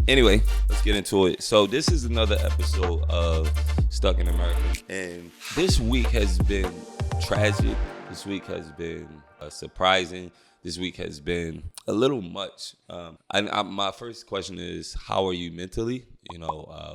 Anyway, let's get into it. So this is another episode of Stuck in America. And this week has been tragic. This week has been surprising. This week has been a little much. My first question is, how are you mentally?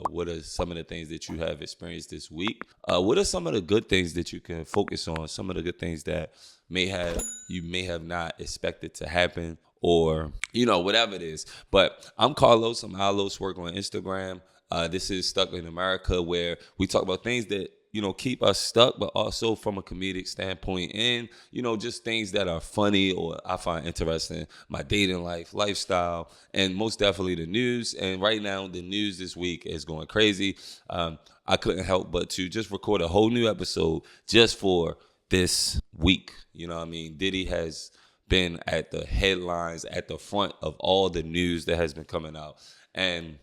What are some of the things that you have experienced this week? What are some of the good things that you can focus on? Some of the good things that you may have not expected to happen, or whatever it is. But I'm Carlos. I'm Alos. Work on Instagram. This is Stuck in America, where we talk about things that keep us stuck, but also from a comedic standpoint, and just things that are funny or I find interesting, my dating life, lifestyle, and most definitely the news. And right now, the news this week is going crazy. I couldn't help but to just record a whole new episode just for this week. Diddy has been at the headlines, at the front of all the news that has been coming out. And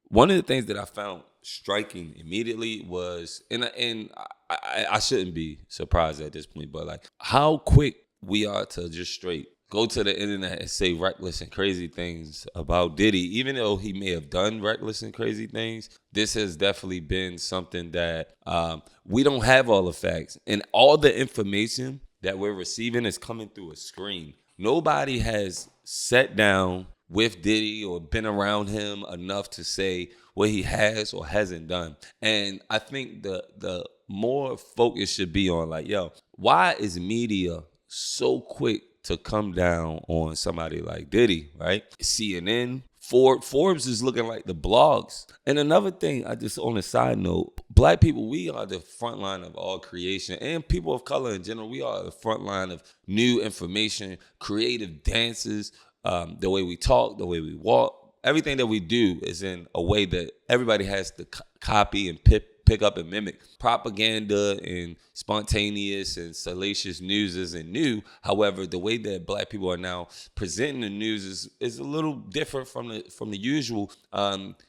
one of the things that I found striking immediately was, and I shouldn't be surprised at this point, but like how quick we are to just straight go to the internet and say reckless and crazy things about Diddy. Even though he may have done reckless and crazy things, this has definitely been something that we don't have all the facts. And all the information that we're receiving is coming through a screen. Nobody has sat down with Diddy or been around him enough to say what he has or hasn't done. And I think the more focus should be on why is media so quick to come down on somebody like Diddy, right? CNN, Forbes is looking like the blogs. And another thing, on a side note, Black people, we are the front line of all creation, and people of color in general, we are the front line of new information, creative dances, the way we talk, the way we walk. Everything that we do is in a way that everybody has to copy and pick up and mimic. Propaganda and spontaneous and salacious news isn't new. However, the way that Black people are now presenting the news is a little different from the usual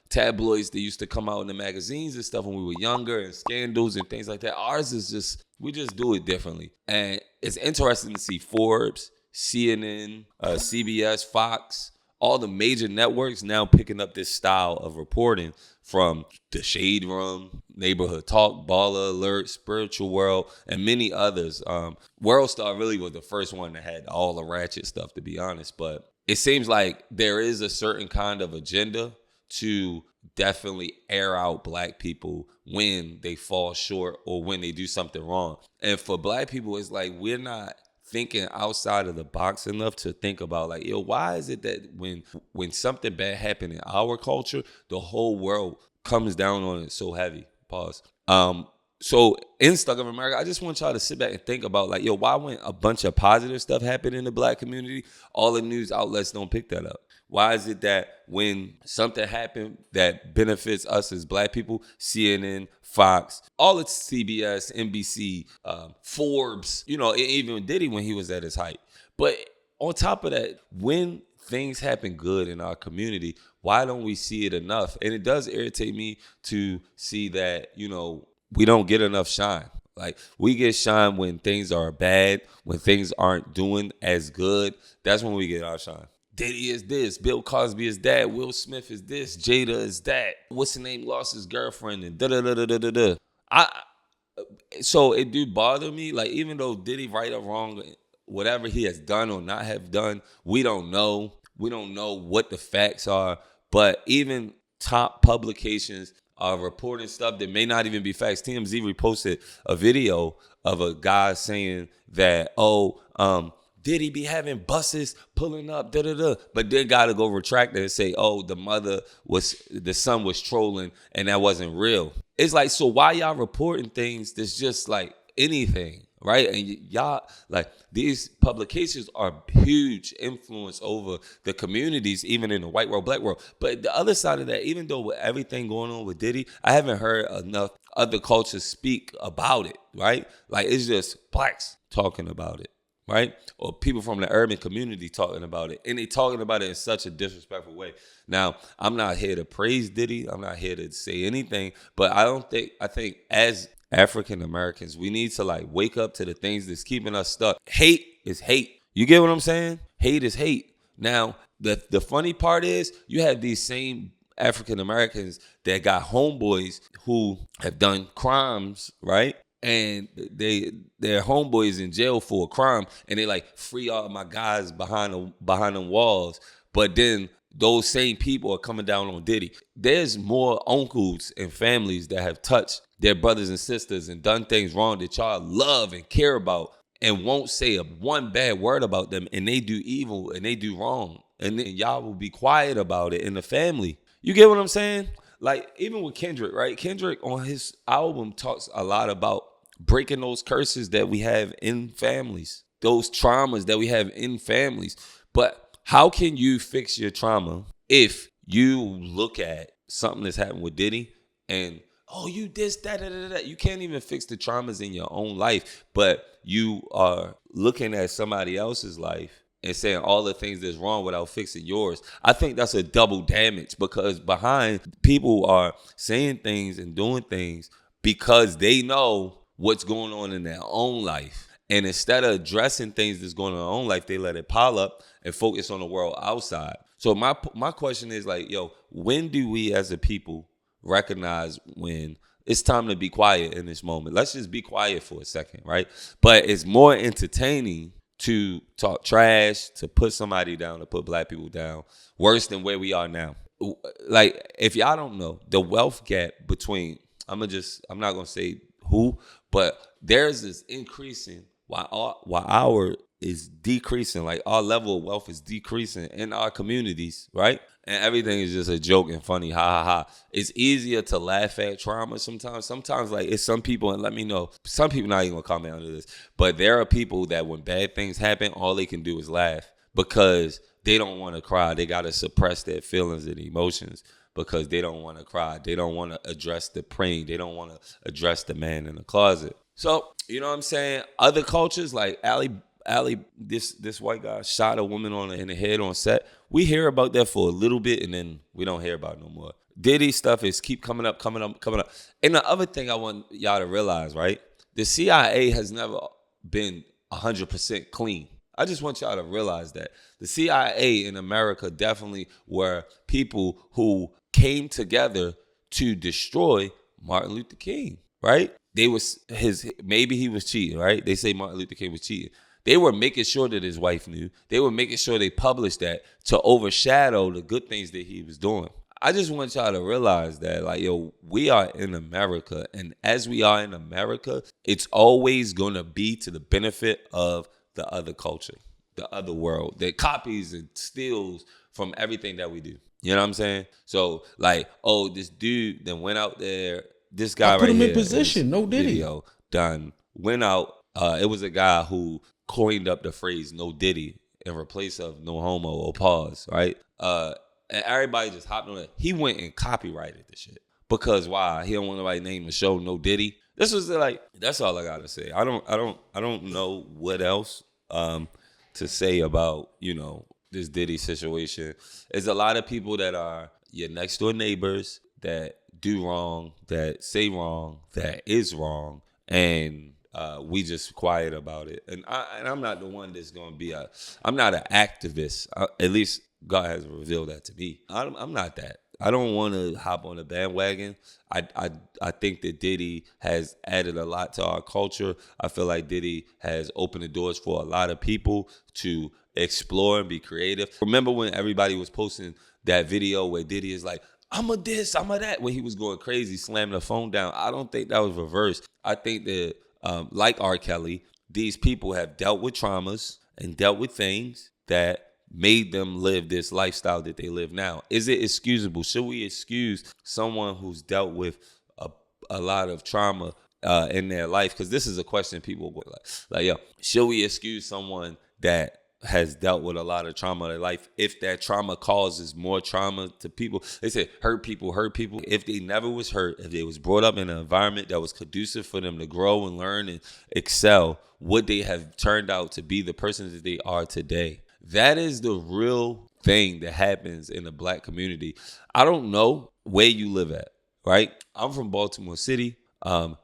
tabloids that used to come out in the magazines and stuff when we were younger, and scandals and things like that. Ours is we just do it differently. And it's interesting to see Forbes, CNN, CBS, Fox, all the major networks now picking up this style of reporting, from The Shade Room, Neighborhood Talk, Baller Alert, Spiritual World, and many others. World Star really was the first one that had all the ratchet stuff, to be honest. But it seems like there is a certain kind of agenda to definitely air out Black people when they fall short or when they do something wrong. And for Black people, it's like we're not thinking outside of the box enough to think about why is it that when something bad happened in our culture, the whole world comes down on it so heavy? Pause. So in Stuck in America, I just want y'all to sit back and think about why when a bunch of positive stuff happened in the Black community, all the news outlets don't pick that up? Why is it that when something happened that benefits us as Black people, CNN, Fox, all it's CBS, NBC, Forbes, even Diddy when he was at his height. But on top of that, when things happen good in our community, why don't we see it enough? And it does irritate me to see that, we don't get enough shine. We get shine when things are bad, when things aren't doing as good. That's when we get our shine. Diddy is this, Bill Cosby is that, Will Smith is this, Jada is that, what's the name, lost his girlfriend, and da-da-da-da-da-da. So it do bother me, even though Diddy right or wrong, whatever he has done or not have done, we don't know. We don't know what the facts are, but even top publications are reporting stuff that may not even be facts. TMZ reposted a video of a guy saying that, Diddy be having buses pulling up, but then got to go retract it and say, the son was trolling and that wasn't real. It's so why y'all reporting things that's just anything, right? And y'all, these publications are huge influence over the communities, even in the white world, Black world. But the other side of that, even though with everything going on with Diddy, I haven't heard enough other cultures speak about it, right? It's just Blacks talking about it, right? Or people from the urban community talking about it. And they talking about it in such a disrespectful way. Now, I'm not here to praise Diddy. I'm not here to say anything. But I think as African Americans, we need to wake up to the things that's keeping us stuck. Hate is hate. You get what I'm saying? Hate is hate. Now, the funny part is you have these same African Americans that got homeboys who have done crimes, right? And their homeboys in jail for a crime, and they like free all my guys behind them walls. But then those same people are coming down on Diddy. There's more uncles and families that have touched their brothers and sisters and done things wrong that y'all love and care about and won't say one bad word about them, and they do evil and they do wrong. And then y'all will be quiet about it in the family. You get what I'm saying? Like, even with Kendrick, right? Kendrick on his album talks a lot about breaking those curses that we have in families, those traumas that we have in families. But how can you fix your trauma if you look at something that's happened with Diddy and, oh, you this, that. You can't even fix the traumas in your own life, but you are looking at somebody else's life and saying all the things that's wrong without fixing yours. I think that's a double damage, because behind people are saying things and doing things because they know what's going on in their own life. And instead of addressing things that's going on in their own life, they let it pile up and focus on the world outside. So my question is like, yo, when do we as a people recognize when it's time to be quiet in this moment? Let's just be quiet for a second, right? But it's more entertaining to talk trash, to put somebody down, to put black people down, worse than where we are now. Like, if y'all don't know, the wealth gap between, I'm not gonna say who, but theirs is increasing while our is decreasing. Like, our level of wealth is decreasing in our communities, right? And everything is just a joke and funny, ha ha ha. It's easier to laugh at trauma sometimes. Sometimes, like, it's some people, and let me know, some people not even gonna comment on this, but there are people that when bad things happen, all they can do is laugh because they don't want to cry. They gotta suppress their feelings and emotions because they don't want to cry. They don't want to address the pain. They don't want to address the man in the closet. So, you know what I'm saying? Other cultures, like Ali, this white guy shot a woman in the head on set. We hear about that for a little bit, and then we don't hear about it no more. Diddy stuff is keep coming up. And the other thing I want y'all to realize, right? The CIA has never been 100% clean. I just want y'all to realize that. The CIA in America definitely were people who came together to destroy Martin Luther King, right? Maybe he was cheating, right? They say Martin Luther King was cheating. They were making sure that his wife knew. They were making sure they published that to overshadow the good things that he was doing. I just want y'all to realize that, like, yo, we are in America. And as we are in America, it's always going to be to the benefit of the other culture, the other world, that copies and steals from everything that we do. You know what I'm saying? So, like, oh, this dude then went out there. This guy right here. Put him in position. No Diddy. Video done. Went out. It was a guy who coined up the phrase "no Diddy" in replace of "no homo" or pause, right? And everybody just hopped on it. He went and copyrighted the shit because why? He don't want nobody name the show "No Diddy." This was like, that's all I gotta say. I don't know what else to say about, you know, this Diddy situation. There's a lot of people that are your next door neighbors that do wrong, that say wrong, that is wrong, and we just quiet about it. And I'm not the one that's going to be I'm not an activist. At least God has revealed that to me. I'm not that. I don't want to hop on the bandwagon. I think that Diddy has added a lot to our culture. I feel like Diddy has opened the doors for a lot of people to explore and be creative. Remember when everybody was posting that video where Diddy is like, I'm a this, I'm a that, when he was going crazy, slamming the phone down? I don't think that was reversed. I think that, like R. Kelly, these people have dealt with traumas and dealt with things that made them live this lifestyle that they live now. Is it excusable? Should we excuse someone who's dealt with a lot of trauma in their life? Because this is a question people go like, yo, should we excuse someone that has dealt with a lot of trauma in their life if that trauma causes more trauma to people? They say hurt people. If they never was hurt, if they was brought up in an environment that was conducive for them to grow and learn and excel, would they have turned out to be the person that they are today? That is the real thing that happens in the black community. I don't know where you live at, right? I'm from Baltimore City, and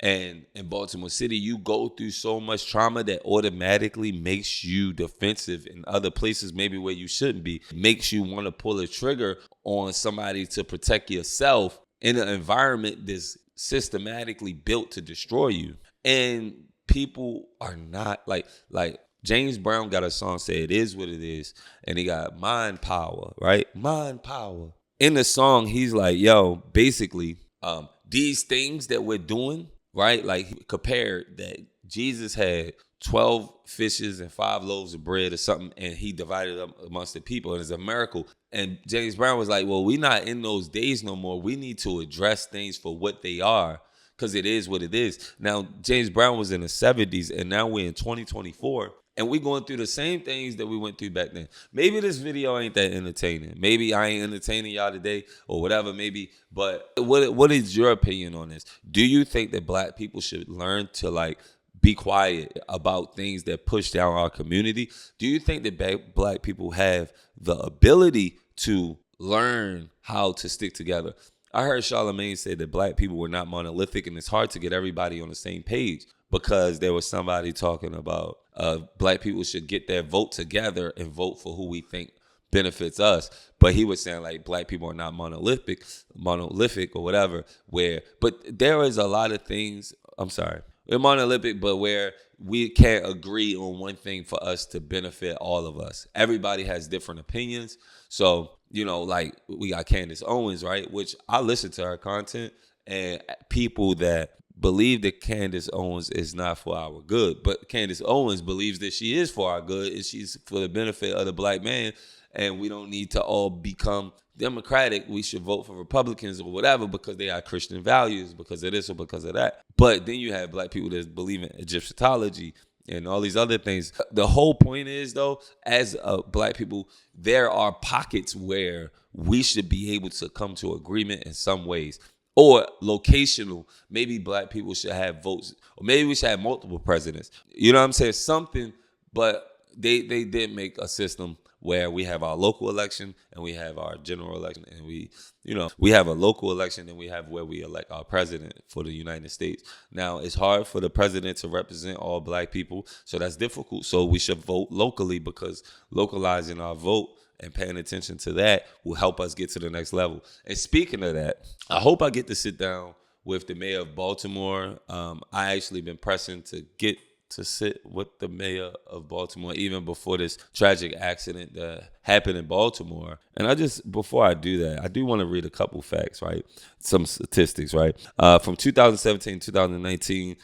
And in Baltimore City, you go through so much trauma that automatically makes you defensive in other places, maybe where you shouldn't be. Makes you want to pull a trigger on somebody to protect yourself in an environment that's systematically built to destroy you. And people are not like James Brown got a song say it is what it is, and he got mind power, right? Mind power. In the song, he's like, yo, basically, these things that we're doing, right? Like he compared that Jesus had 12 fishes and 5 loaves of bread or something, and he divided them amongst the people, and it's a miracle. And James Brown was like, well, we're not in those days no more. We need to address things for what they are, because it is what it is. Now, James Brown was in the 70s, and now we're in 2024. And we going through the same things that we went through back then. Maybe this video ain't that entertaining. Maybe I ain't entertaining y'all today or whatever, maybe. But what is your opinion on this? Do you think that black people should learn to like be quiet about things that push down our community? Do you think that black people have the ability to learn how to stick together? I heard Charlamagne say that black people were not monolithic, and it's hard to get everybody on the same page because there was somebody talking about black people should get their vote together and vote for who we think benefits us. But he was saying like black people are not monolithic or whatever. But there is a lot of things. I'm sorry, we're monolithic, but where we can't agree on one thing for us to benefit all of us. Everybody has different opinions. So, you know, like we got Candace Owens, right? Which I listen to her content, and people that believe that Candace Owens is not for our good, but Candace Owens believes that she is for our good and she's for the benefit of the black man, and we don't need to all become Democratic. We should vote for Republicans or whatever because they are Christian values, because of this or because of that. But then you have black people that believe in Egyptology and all these other things. The whole point is, though, as black people, there are pockets where we should be able to come to agreement in some ways. Or locational, maybe black people should have votes, or maybe we should have multiple presidents. You know what I'm saying? Something, but they did make a system where we have our local election and we have our general election, and we have a local election and we have where we elect our president for the United States. Now, it's hard for the president to represent all black people, so that's difficult. So we should vote locally, because localizing our vote and paying attention to that will help us get to the next level. And speaking of that, I hope I get to sit down with the mayor of Baltimore. I actually been pressing to get to sit with the mayor of Baltimore even before this tragic accident that happened in Baltimore. And before I do that, I do want to read a couple facts, right? Some statistics, right? From 2017 to 2019,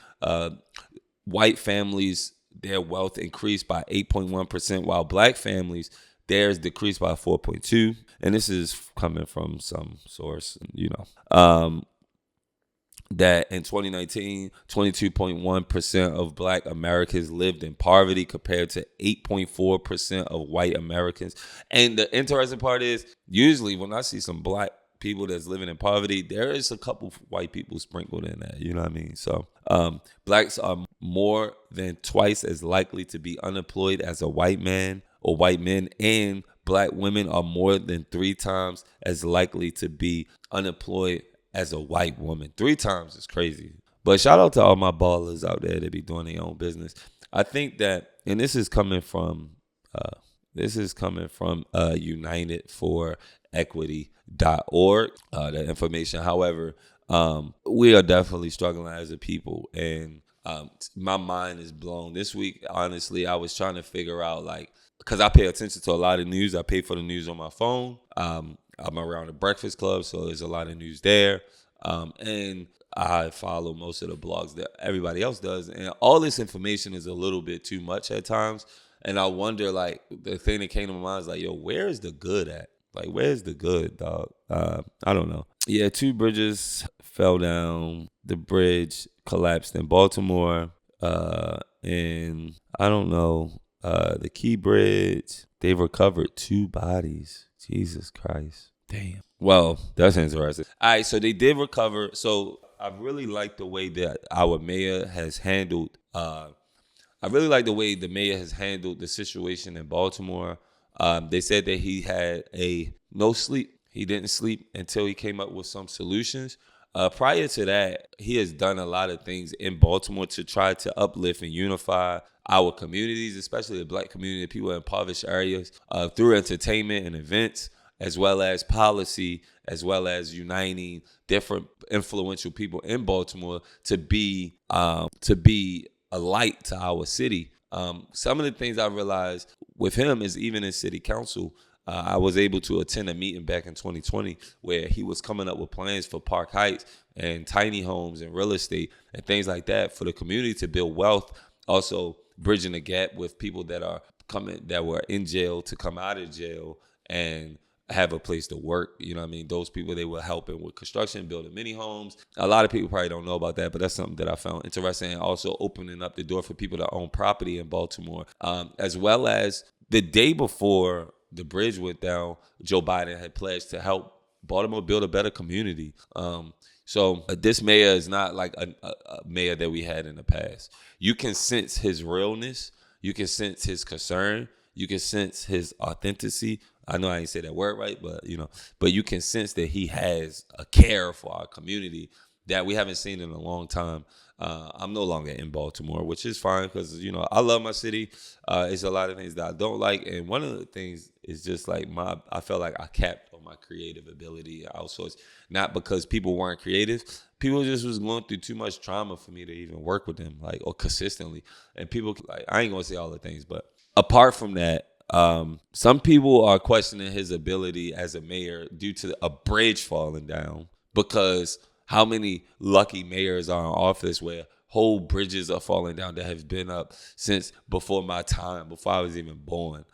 white families, their wealth increased by 8.1%, while black families, theirs decreased by 4.2%. And this is coming from some source, that in 2019, 22.1% of black Americans lived in poverty compared to 8.4% of white Americans. And the interesting part is, usually when I see some black people that's living in poverty, there is a couple white people sprinkled in that, you know what I mean? So blacks are more than twice as likely to be unemployed as a white man or white men, and black women are more than 3 times as likely to be unemployed as a white woman. 3 times is crazy. But shout out to all my ballers out there that be doing their own business. I think that, and this is coming from UnitedForEquity.org, the information. However, we are definitely struggling as a people, and my mind is blown. This week, honestly, I was trying to figure out, like, because I pay attention to a lot of news. I pay for the news on my phone. I'm around the Breakfast Club, so there's a lot of news there. And I follow most of the blogs that everybody else does. And all this information is a little bit too much at times. And I wonder, like, the thing that came to my mind is like, yo, where's the good at? Like, where's the good, dog? I don't know. Yeah, 2 bridges fell down. The bridge collapsed in Baltimore. And I don't know. The Key Bridge, they recovered 2 bodies. Jesus Christ. Damn. Well, that's interesting. All right, so they did recover. So I really like the way that our mayor has handled the situation in Baltimore. They said that he had no sleep. He didn't sleep until he came up with some solutions. Prior to that, he has done a lot of things in Baltimore to try to uplift and unify our communities, especially the Black community, people in impoverished areas, through entertainment and events, as well as policy, as well as uniting different influential people in Baltimore to be a light to our city. Some of the things I realized with him is even in city council, I was able to attend a meeting back in 2020 where he was coming up with plans for Park Heights and tiny homes and real estate and things like that for the community to build wealth. Also bridging the gap with people that were in jail to come out of jail and have a place to work. You know what I mean? Those people, they were helping with construction, building mini homes. A lot of people probably don't know about that, but that's something that I found interesting. And also opening up the door for people to own property in Baltimore, as well as the day before the bridge went down, Joe Biden had pledged to help Baltimore build a better community. So this mayor is not like a mayor that we had in the past. You can sense his realness. You can sense his concern. You can sense his authenticity. I know I ain't say that word right, but you can sense that he has a care for our community that we haven't seen in a long time. I'm no longer in Baltimore, which is fine because, I love my city. It's a lot of things that I don't like. And one of the things is just like I felt like I capped on my creative ability outsourced, not because people weren't creative. People just was going through too much trauma for me to even work with them, or consistently. And people, I ain't going to say all the things, but apart from that, some people are questioning his ability as a mayor due to a bridge falling down, because how many lucky mayors are in office where whole bridges are falling down that have been up since before my time, before I was even born.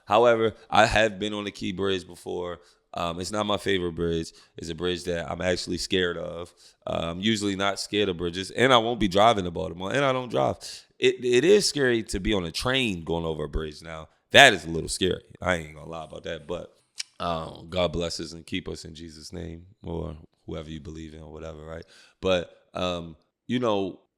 However, I have been on the Key Bridge before. It's not my favorite bridge. It's a bridge that I'm actually scared of. I'm usually not scared of bridges, and I won't be driving to Baltimore, and I don't drive. It is scary to be on a train going over a bridge now. That is a little scary. I ain't gonna lie about that, but God bless us and keep us in Jesus' name, or whoever you believe in or whatever, right? But,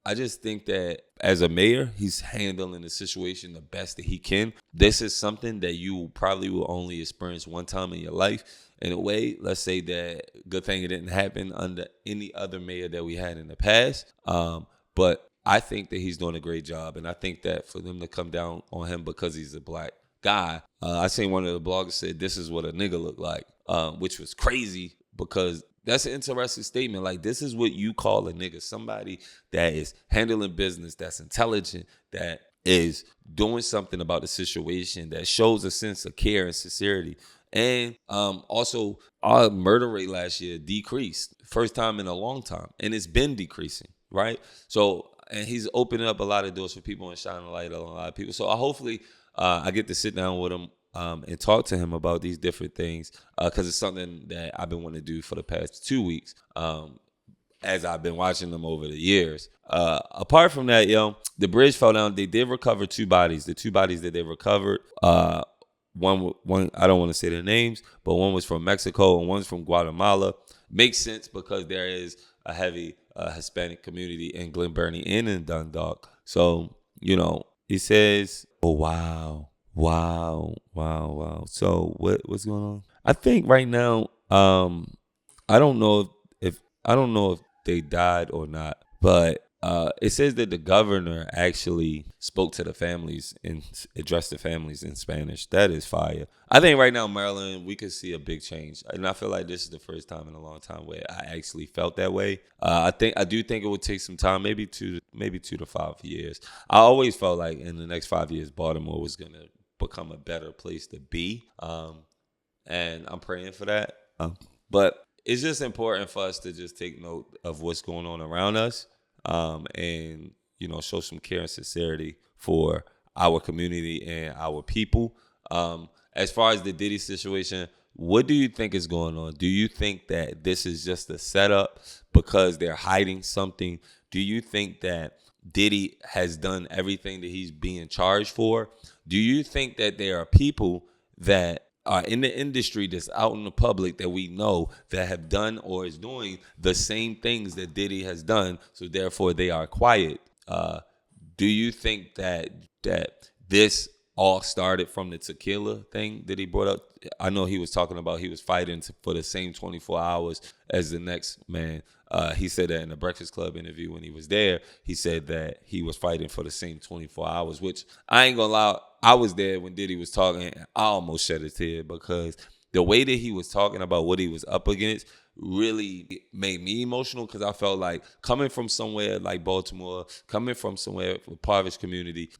I just think that as a mayor, he's handling the situation the best that he can. This is something that you probably will only experience one time in your life. In a way, let's say that good thing it didn't happen under any other mayor that we had in the past. But I think that he's doing a great job. And I think that for them to come down on him because he's a Black guy, I seen one of the bloggers said, this is what a nigga look like, which was crazy because that's an interesting statement. Like, this is what you call a nigga, somebody that is handling business, that's intelligent, that is doing something about the situation, that shows a sense of care and sincerity. And also, our murder rate last year decreased, first time in a long time, and it's been decreasing, right? So, and he's opening up a lot of doors for people and shining a light on a lot of people. So hopefully I get to sit down with him and talk to him about these different things, because it's something that I've been wanting to do for the past 2 weeks, as I've been watching them over the years. Apart from that, the bridge fell down. They did recover 2 bodies. The 2 bodies that they recovered, one I don't want to say their names, but one was from Mexico and one's from Guatemala. Makes sense because there is a heavy Hispanic community in Glen Burnie and in Dundalk. So, he says, oh, wow. So what's going on? I think right now, I don't know if they died or not, but it says that the governor actually spoke to the families and addressed the families in Spanish. That is fire. I think right now, Maryland, we could see a big change, and I feel like this is the first time in a long time where I actually felt that way. I do think it would take some time, maybe 2 to 5 years. I always felt like in the next 5 years, Baltimore was gonna become a better place to be, and I'm praying for that. But it's just important for us to just take note of what's going on around us, and show some care and sincerity for our community and our people. As far as the Diddy situation, what do you think is going on? Do you think that this is just a setup because they're hiding something? Do you think that Diddy has done everything that he's being charged for? Do you think that there are people that are in the industry that's out in the public that we know that have done or is doing the same things that Diddy has done, so therefore they are quiet? Do you think that this all started from the tequila thing that he brought up. I know he was talking about he was fighting for the same 24 hours as the next man. He said that in the Breakfast Club interview when he was there. He said that he was fighting for the same 24 hours, which I ain't gonna lie. I was there when Diddy was talking. I almost shed a tear because the way that he was talking about what he was up against really made me emotional, because I felt like coming from somewhere like Baltimore, coming from somewhere impoverished community,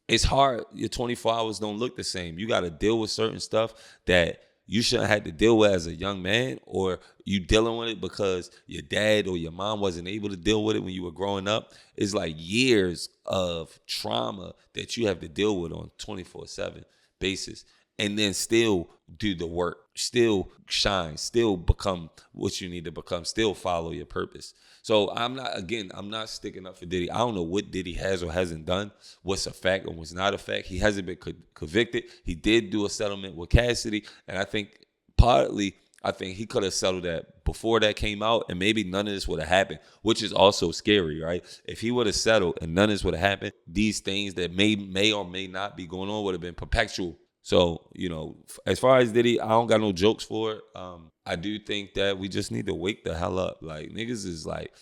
it's hard. Your 24 hours don't look the same. You got to deal with certain stuff that you shouldn't have to deal with as a young man, or you dealing with it because your dad or your mom wasn't able to deal with it when you were growing up. It's like years of trauma that you have to deal with on 24/7 basis, and then still do the work, still shine, still become what you need to become, still follow your purpose. So I'm not sticking up for Diddy. I don't know what Diddy has or hasn't done, what's a fact and what's not a fact. He hasn't been convicted. He did do a settlement with Cassidy, and I think he could have settled that before that came out, and maybe none of this would have happened, which is also scary, right? If he would have settled and none of this would have happened, these things that may or may not be going on would have been perpetual. So, as far as Diddy, I don't got no jokes for it. I do think that we just need to wake the hell up. Like, niggas is like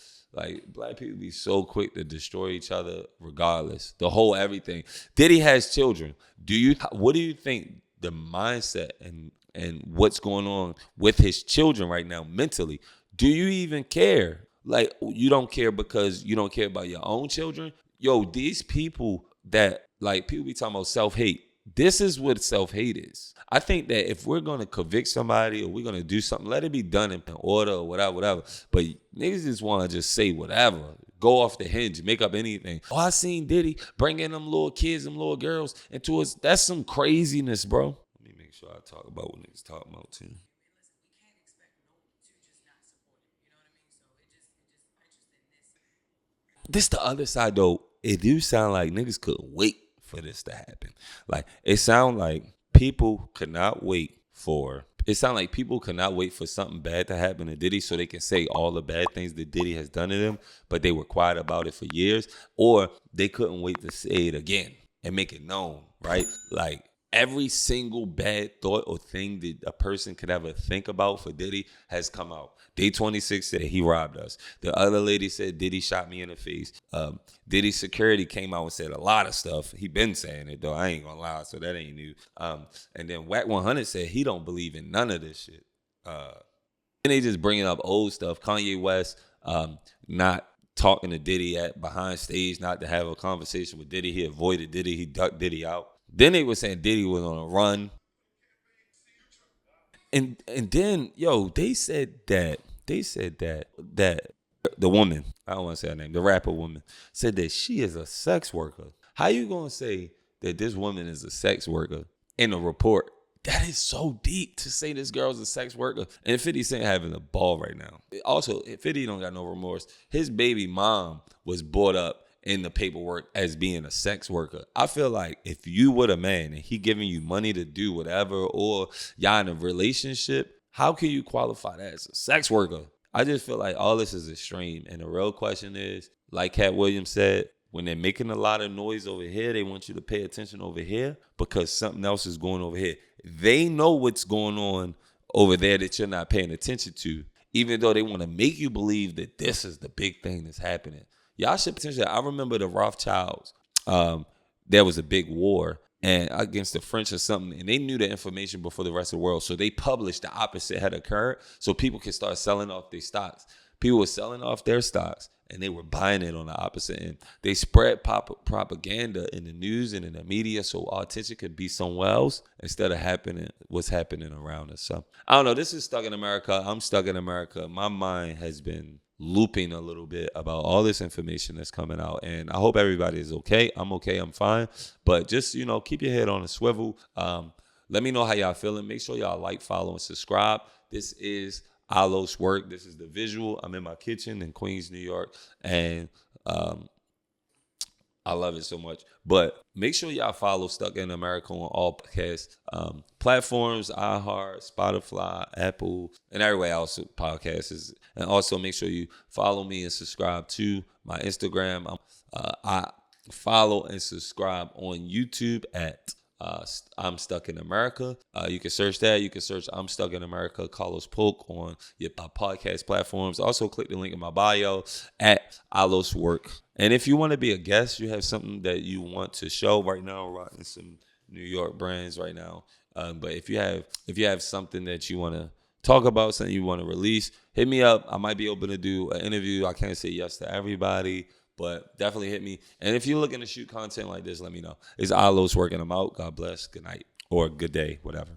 black people be so quick to destroy each other regardless. The whole everything. Diddy has children. What do you think the mindset and what's going on with his children right now mentally? Do you even care? Like, you don't care because you don't care about your own children? Yo, these people that, like, people be talking about self-hate. This is what self-hate is. I think that if we're going to convict somebody or we're going to do something, let it be done in order or whatever. But niggas just want to just say whatever. Go off the hinge, make up anything. Oh, I seen Diddy bringing them little kids, them little girls into us. That's some craziness, bro. Let me make sure I talk about what niggas talking about too. This the other side though. It do sound like niggas couldn't wait for this to happen. Like, it sound like people could not wait for something bad to happen to Diddy so they can say all the bad things that Diddy has done to them, but they were quiet about it for years, or they couldn't wait to say it again and make it known, right? Like, every single bad thought or thing that a person could ever think about for Diddy has come out. Day 26 said he robbed us. The other lady said Diddy shot me in the face. Diddy's security came out and said a lot of stuff. He been saying it though. I ain't gonna lie, so that ain't new. And then Wack 100 said he don't believe in none of this shit. And they just bringing up old stuff. Kanye West not talking to Diddy behind stage, not to have a conversation with Diddy. He avoided Diddy. He ducked Diddy out. Then they were saying Diddy was on a run. And then, yo, they said that the woman, I don't want to say her name, the rapper woman, said that she is a sex worker. How you gonna say that this woman is a sex worker in a report? That is so deep to say this girl's a sex worker. And 50 Cent having a ball right now. Also, 50 don't got no remorse. His baby mom was brought up in the paperwork as being a sex worker. I feel like if you were a man and he giving you money to do whatever, or y'all in a relationship, how can you qualify that as a sex worker? I just feel like all this is extreme. And the real question is, like Cat Williams said, when they're making a lot of noise over here, they want you to pay attention over here because something else is going over here. They know what's going on over there that you're not paying attention to, even though they want to make you believe that this is the big thing that's happening. Y'all should potentially. I remember the Rothschilds. There was a big war and against the French or something, and they knew the information before the rest of the world. So they published the opposite had occurred, so people could start selling off their stocks. People were selling off their stocks, and they were buying it on the opposite end. They spread propaganda in the news and in the media, so our attention could be somewhere else instead of what's happening around us. So I don't know. This is Stuck in America. I'm stuck in America. My mind has been looping a little bit about all this information that's coming out, and I hope everybody is okay. I'm okay. I'm fine. But just, keep your head on a swivel. Let me know how y'all feeling. Make sure y'all like, follow, and subscribe. This is Alos Work. This is the visual. I'm in my kitchen in Queens, New York, and I love it so much. But make sure y'all follow Stuck in America on all podcast platforms, iHeart, Spotify, Apple, and everywhere else podcasts. And also make sure you follow me and subscribe to my Instagram. follow and subscribe on YouTube at I'm Stuck in America. You can search that. You can search I'm Stuck in America, Carlos Polk on your podcast platforms. Also, click the link in my bio at Alos Work. And if you want to be a guest, you have something that you want to show right now, rocking some New York brands right now. But if you have something that you want to talk about, something you want to release, hit me up. I might be open to do an interview. I can't say yes to everybody, but definitely hit me. And if you're looking to shoot content like this, let me know. It's Alos Working. I'm out. God bless. Good night or good day, whatever.